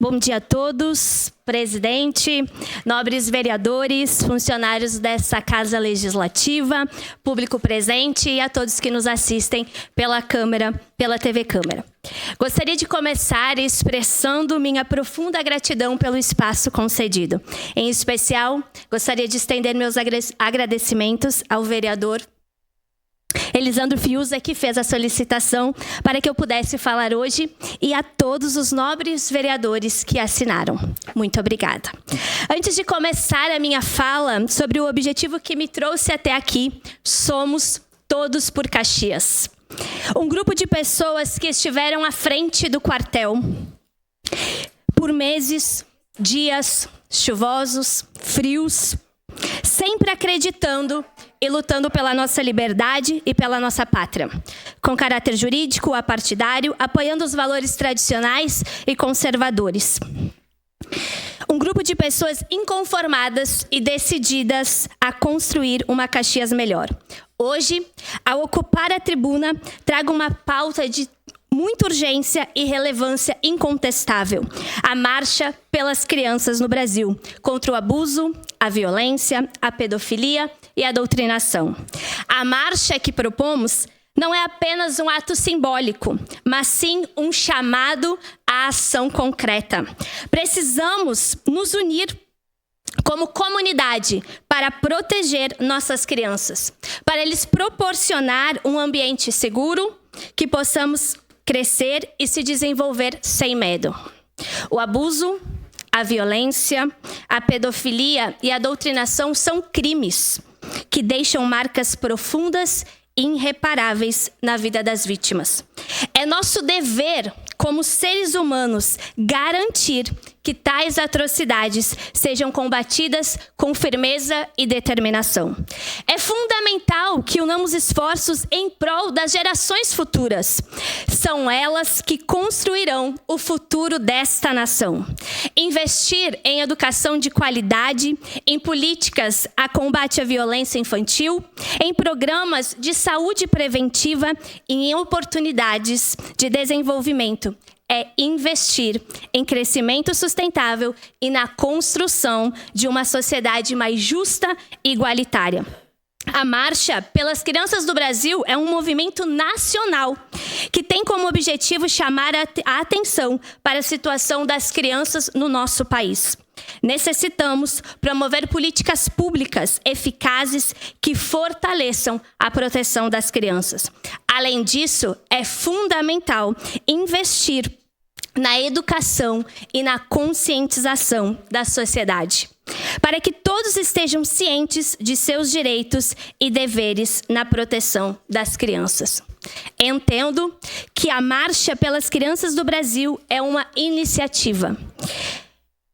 Bom dia a todos, presidente, nobres vereadores, funcionários dessa Casa Legislativa, público presente e a todos que nos assistem pela TV Câmara. Gostaria de começar expressando minha profunda gratidão pelo espaço concedido. Em especial, gostaria de estender meus agradecimentos ao vereador Elisandro Fiuza, que fez a solicitação para que eu pudesse falar hoje, e a todos os nobres vereadores que assinaram. Muito obrigada. Antes de começar a minha fala sobre o objetivo que me trouxe até aqui, somos todos por Caxias. Um grupo de pessoas que estiveram à frente do quartel por meses, dias chuvosos, frios, sempre acreditando e lutando pela nossa liberdade e pela nossa pátria, com caráter jurídico, apartidário, apoiando os valores tradicionais e conservadores. Um grupo de pessoas inconformadas e decididas a construir uma Caxias melhor. Hoje, ao ocupar a tribuna, trago uma pauta de muita urgência e relevância incontestável: a marcha pelas crianças no Brasil, contra o abuso, a violência, a pedofilia e a doutrinação. A marcha que propomos não é apenas um ato simbólico, mas sim um chamado à ação concreta. Precisamos nos unir como comunidade para proteger nossas crianças, para lhes proporcionar um ambiente seguro, que possamos crescer e se desenvolver sem medo. O abuso, a violência, a pedofilia e a doutrinação são crimes que deixam marcas profundas e irreparáveis na vida das vítimas. É nosso dever, como seres humanos, garantir que tais atrocidades sejam combatidas com firmeza e determinação. É fundamental que unamos esforços em prol das gerações futuras. São elas que construirão o futuro desta nação. Investir em educação de qualidade, em políticas a combate à violência infantil, em programas de saúde preventiva e em oportunidades de desenvolvimento é investir em crescimento sustentável e na construção de uma sociedade mais justa e igualitária. A Marcha pelas Crianças do Brasil é um movimento nacional que tem como objetivo chamar a atenção para a situação das crianças no nosso país. Necessitamos promover políticas públicas eficazes que fortaleçam a proteção das crianças. Além disso, é fundamental investir na educação e na conscientização da sociedade, para que todos estejam cientes de seus direitos e deveres na proteção das crianças. Entendo que a Marcha pelas Crianças do Brasil é uma iniciativa.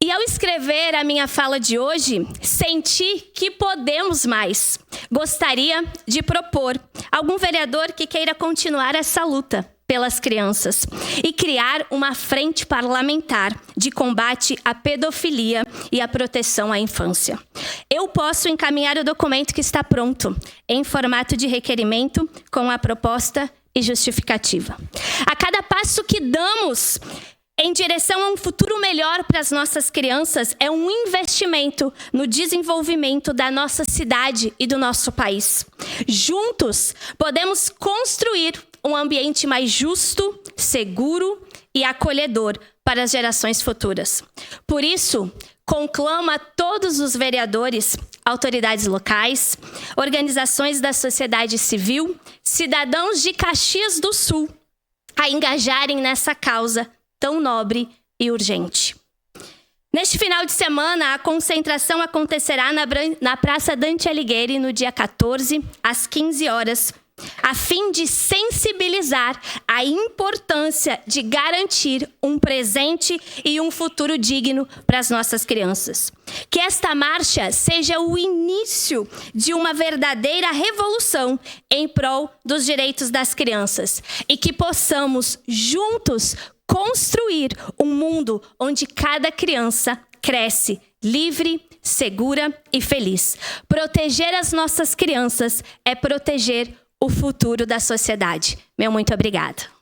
E ao escrever a minha fala de hoje, senti que podemos mais. Gostaria de propor algum vereador que queira continuar essa luta pelas crianças e criar uma frente parlamentar de combate à pedofilia e à proteção à infância. Eu posso encaminhar o documento que está pronto, em formato de requerimento, com a proposta e justificativa. A cada passo que damos em direção a um futuro melhor para as nossas crianças é um investimento no desenvolvimento da nossa cidade e do nosso país. Juntos, podemos construir um ambiente mais justo, seguro e acolhedor para as gerações futuras. Por isso, conclamo a todos os vereadores, autoridades locais, organizações da sociedade civil, cidadãos de Caxias do Sul, a engajarem nessa causa tão nobre e urgente. Neste final de semana, a concentração acontecerá na Praça Dante Alighieri no dia 14, às 15 horas, a fim de sensibilizar a importância de garantir um presente e um futuro digno para as nossas crianças. Que esta marcha seja o início de uma verdadeira revolução em prol dos direitos das crianças e que possamos juntos construir um mundo onde cada criança cresce livre, segura e feliz. Proteger as nossas crianças é proteger o futuro da sociedade. Meu muito obrigada.